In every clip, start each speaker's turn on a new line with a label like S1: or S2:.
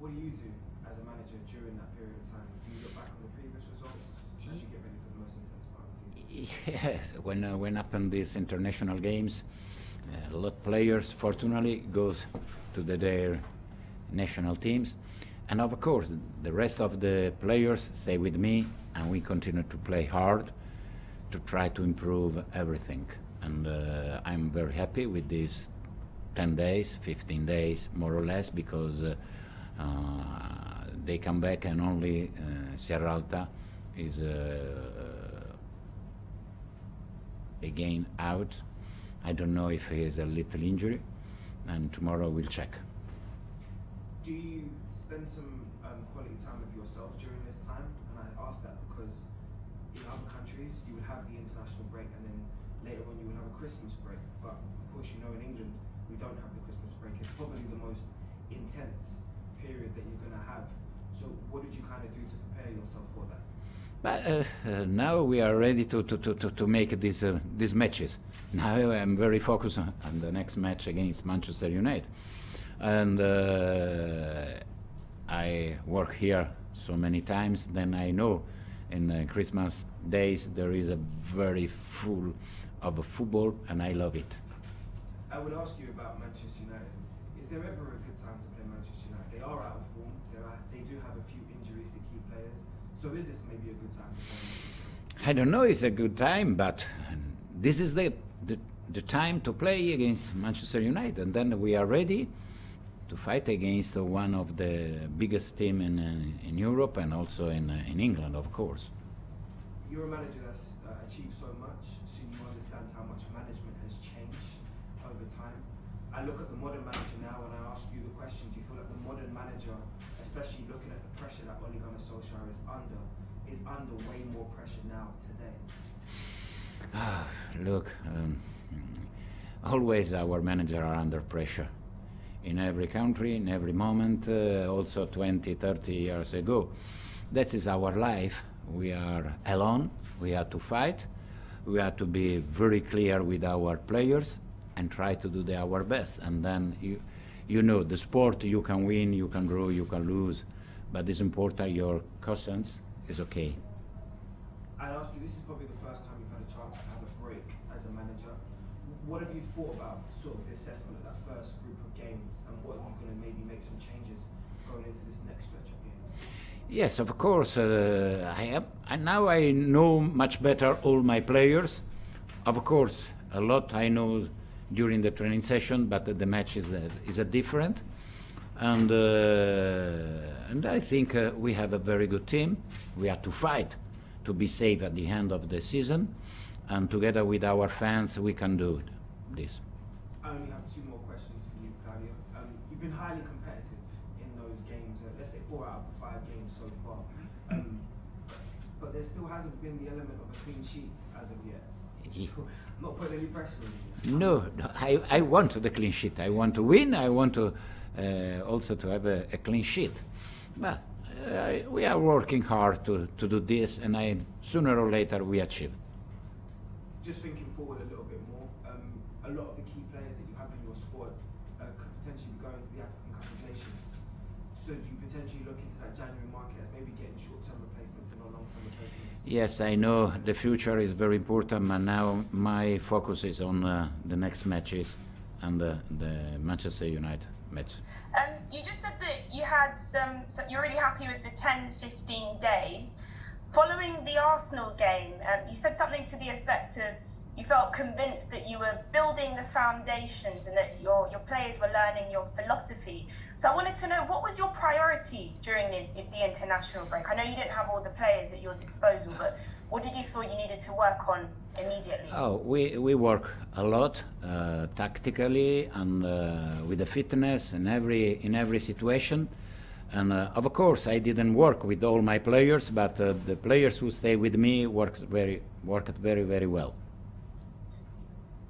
S1: What do you do as a manager during that period of time? Do you look back on the previous results as you get ready for the most intense part of the season?
S2: Yes, when happen these international games, a lot of players, fortunately, goes to their national teams. And of course, the rest of the players stay with me, and we continue to play hard to try to improve everything. And I'm very happy with these 10 days, 15 days, more or less, because they come back and only Sierralta is again out. I don't know if he has a little injury, and tomorrow we'll check.
S1: Do you spend some quality time with yourself during this time? And I ask that because in other countries you would have the international break, and then later on you would have a Christmas break. But of course, you know, in England we don't have the Christmas break. It's probably the most intense period that you're going to have. So what did you kind of do to prepare yourself for that?
S2: But now we are ready to make these matches. Now I'm very focused on the next match against Manchester United. And I work here so many times, then I know in Christmas days there is a very full of football, and I love it.
S1: I would ask you about Manchester United. Is there ever a good time to play Manchester United? They are out of form. They do have a few injuries to key players. So is this maybe a good time to play Manchester United?
S2: I don't know it's a good time, but this is the time to play against Manchester United, and then we are ready to fight against one of the biggest team in Europe and also in England, of course.
S1: You're a manager that's achieved so much, so you understand how much management has changed over time. I look at the modern manager now and I ask you the question, do you feel like the modern manager, especially looking at the pressure that Ole Gunnar Solskjaer is under way more pressure now today?
S2: Look, always our managers are under pressure. In every country, in every moment, also 20, 30 years ago. That is our life. We are alone, we have to fight, we have to be very clear with our players and try to do our best. And then, you know, the sport, you can win, you can draw, you can lose, but it's important your conscience is okay.
S1: I ask you, this is probably the first time you've had a chance to have a break as a manager. What have you thought about sort of the assessment of that first group of games, and what are you going to maybe make some changes going into this next stretch of games?
S2: Yes, of course. Now I know much better all my players. Of course, a lot I know during the training session, but the match is a different. And I think we have a very good team. We have to fight to be safe at the end of the season. And together with our fans, we can do this.
S1: I only have 2 more questions for you, Claudio. You've been highly competitive in those games, let's say 4 out of the 5 games so far. But there still hasn't been the element of a clean sheet as of yet. So, not putting any pressure on you.
S2: No, I want the clean sheet. I want to win. I want to also to have a clean sheet. But we are working hard to do this, and sooner or later we achieve.
S1: Just thinking forward a little bit more, a lot of the key players that you have in your squad could potentially be going to the African Cup of Nations. So do you potentially look into that January market as maybe getting short-term replacements and not long-term replacements?
S2: Yes, I know the future is very important, but now my focus is on the next matches and the Manchester United match.
S3: You just said that you had you're really happy with the 10-15 days. Following the Arsenal game, you said something to the effect of you felt convinced that you were building the foundations and that your players were learning your philosophy. So I wanted to know, what was your priority during the international break? I know you didn't have all the players at your disposal, but what did you feel you needed to work on immediately?
S2: Oh, we work a lot tactically and with the fitness in every situation. And of course, I didn't work with all my players, but the players who stay with me worked very, very well.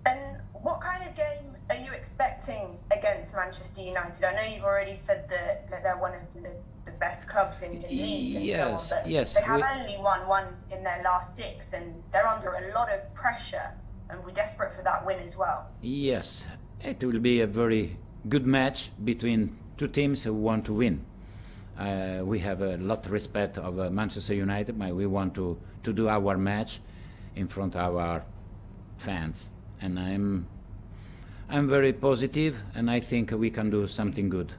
S3: And what kind of game are you expecting against Manchester United? I know you've already said that they're one of the best clubs in the league and so on, but
S2: yes,
S3: they have only won one in their last 6, and they're under a lot of pressure, and we're desperate for that win as well.
S2: Yes, it will be a very good match between 2 teams who want to win. We have a lot of respect of Manchester United, but we want to do our match in front of our fans. And I'm very positive, and I think we can do something good.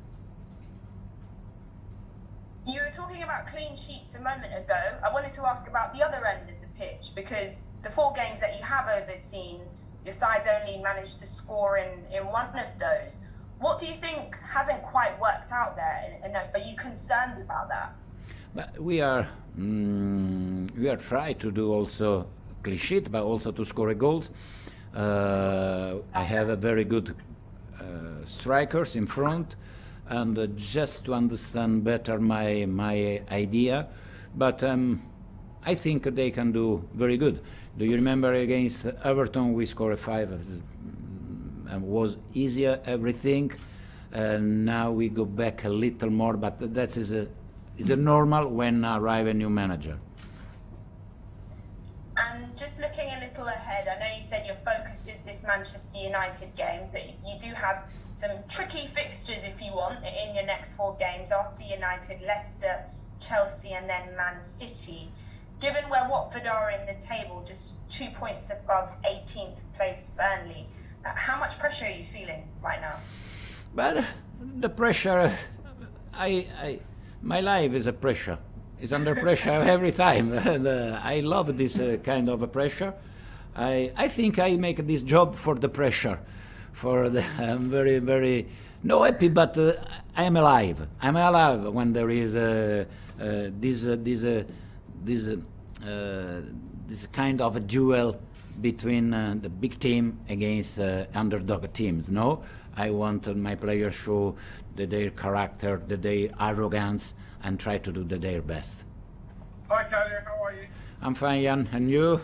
S3: You were talking about clean sheets a moment ago. I wanted to ask about the other end of the pitch, because the 4 games that you have overseen, your side's only managed to score in one of those. What do you think hasn't quite worked out there, and are you concerned about that?
S2: But we are trying to do also clean sheet, but also to score goals. I have a very good strikers in front, and just to understand better my idea, but I think they can do very good. Do you remember against Everton we scored 5 and was easier everything, and now we go back a little more, but that is a normal when arrive a new manager.
S3: And just looking a little ahead, I know you said your focus is this Manchester United game, but you do have some tricky fixtures, if you want, in your next 4 games after United, Leicester, Chelsea and then Man City. Given where Watford are in the table, just 2 points above 18th place Burnley, how much pressure are you feeling right now?
S2: But the pressure, my life is a pressure. It's under pressure every time. And, I love this kind of a pressure. I think I make this job for the pressure. I'm very, very no happy, but I am alive. I'm alive when there is this kind of a duel between the big team against underdog teams. No, I want my players show their character, their arrogance, and try to do their best.
S4: Hi, Claudio. How are you?
S2: I'm fine, Jan. And you?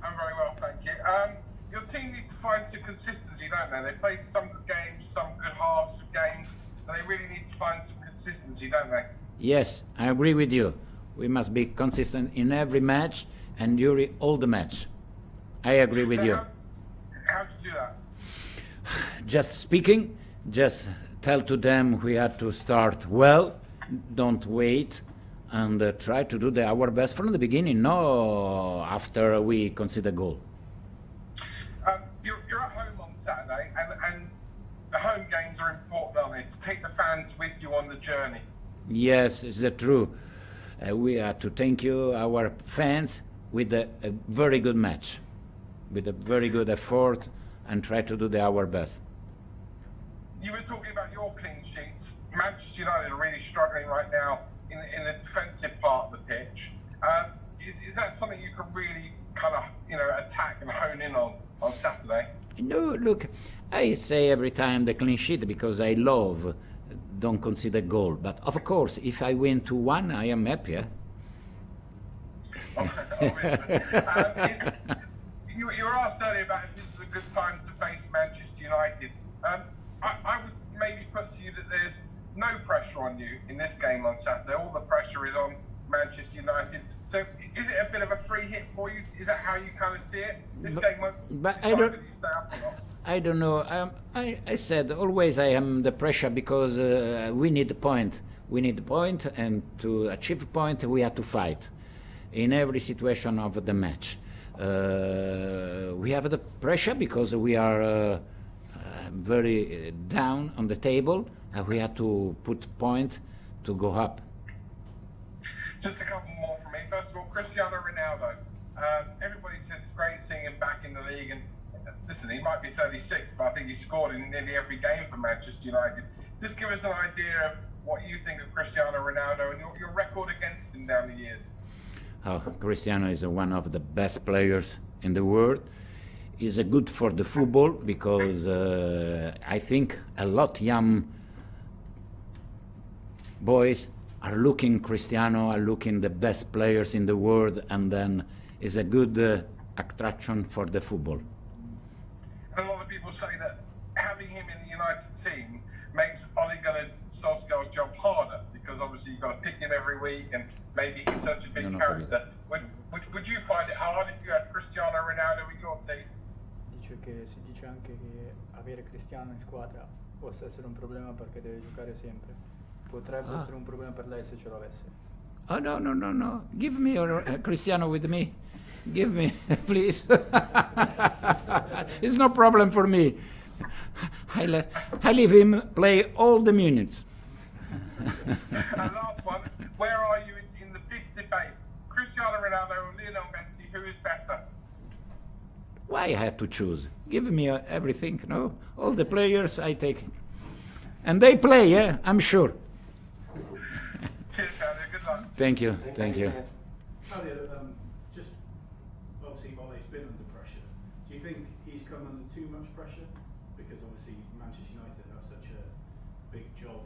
S4: I'm very well, thank you. Your team need to find some consistency, don't they? They played some good games, some good halves of games, and they really need to find some consistency, don't they?
S2: Yes, I agree with you. We must be consistent in every match and during all the match. I agree with you.
S4: How do you do that?
S2: Just speaking, just tell to them we have to start well, don't wait, and try to do our best from the beginning, no after we concede a goal.
S4: You're at home on Saturday, and the home games are important, aren't they? To take the fans with you on the journey.
S2: Yes, it's true. We have to thank you, our fans, with a very good match, with a very good effort, and try to do our best.
S4: You were talking about your clean sheets. Manchester United are really struggling right now in the defensive part of the pitch. Is that something you can really kind of attack and hone in on Saturday?
S2: No, look, I say every time the clean sheet because I love don't consider goal. But of course, if I win 2-1, I am happier.
S4: You were asked earlier about if this is a good time to face Manchester United. I would maybe put to you that there's no pressure on you in this game on Saturday. All the pressure is on Manchester United. So is it a bit of a free hit for you? Is that how you kind of see it? This game won't decide whether you stay up or not.
S2: I don't know. I said always I am the pressure because we need the point. We need the point, and to achieve the point we have to fight in every situation of the match. We have the pressure because we are very down on the table, and we have to put point to go up.
S4: Just a couple more from me. First of all, Cristiano Ronaldo. Everybody said it's great seeing him back in the league, and listen, he might be 36, but I think he scored in nearly every game for Manchester United. Just give us an idea of what you think of Cristiano Ronaldo and your record against him down the years.
S2: Oh, Cristiano is one of the best players in the world. He's good for the football because I think a lot young boys are looking Cristiano, are looking the best players in the world, and then is a good attraction for the football.
S4: And a lot of people say that having him in the United team makes Ole Gunnar Solskjaer's job harder because obviously you've got to pick him every week, and maybe he's such a big character. Would you find it hard if you had Cristiano Ronaldo in your team?
S5: Dice che si dice anche che avere Cristiano in squadra possa essere un problema perché deve giocare sempre. Potrebbe essere un problema per lei se ce l'avesse.
S2: Oh, no. Give me Cristiano with me. Give me, please. It's no problem for me. I leave him play all the minutes.
S4: And last one, where are you in the big debate? Cristiano Ronaldo or Lionel Messi, who is better?
S2: Why I have to choose? Give me everything, no? All the players I take. And they play, yeah, I'm sure.
S4: Cheers, Claudio. Good luck.
S2: Thank you.
S6: Claudio, just obviously Ole's been under pressure. Do you think he's come under too much pressure? Because obviously Manchester United have such a big job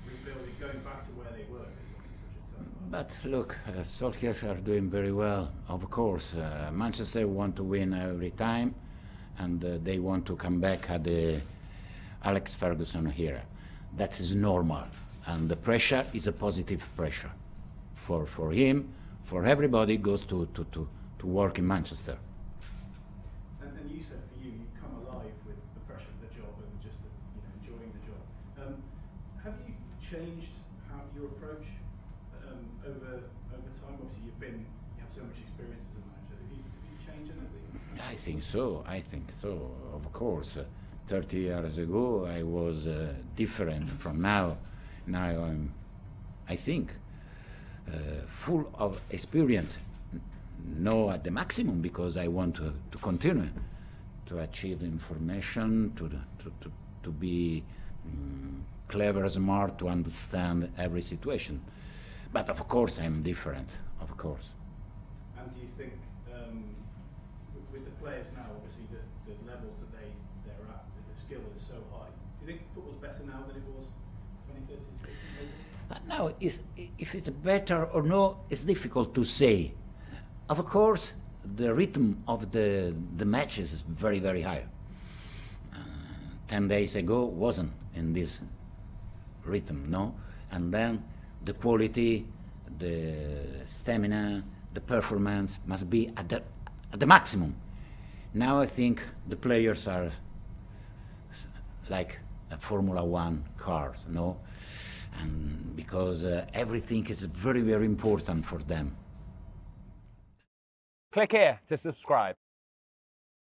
S6: rebuilding, going back to where they were. Is obviously such a tough.
S2: But look, Solskjaer are doing very well. Of course, Manchester want to win every time, and they want to come back at the Alex Ferguson era. That is normal, and the pressure is a positive pressure for him, for everybody goes to work in Manchester.
S6: And you said for you come alive with the pressure of the job and just enjoying the job. Have you changed your approach over time? Obviously, you have so much experience as a manager. Have you changed anything?
S2: I think so. Of course, 30 years ago I was different from now. Now I'm, I think, full of experience. No, at the maximum, because I want to continue to achieve information, to be clever, smart, to understand every situation. But of course I'm different, of course.
S6: And do you think, with the players now, obviously the levels that they're at, the skill is so high, do you think football's better now than it was 20, 30 years ago?
S2: But now, if it's better or no, it's difficult to say. Of course, the rhythm of the matches is very, very high. 10 days ago wasn't in this rhythm, no? And then the quality, the stamina, the performance must be at the maximum. Now I think the players are like a Formula One cars, no? And because everything is very, very important for them.
S7: Click here to subscribe.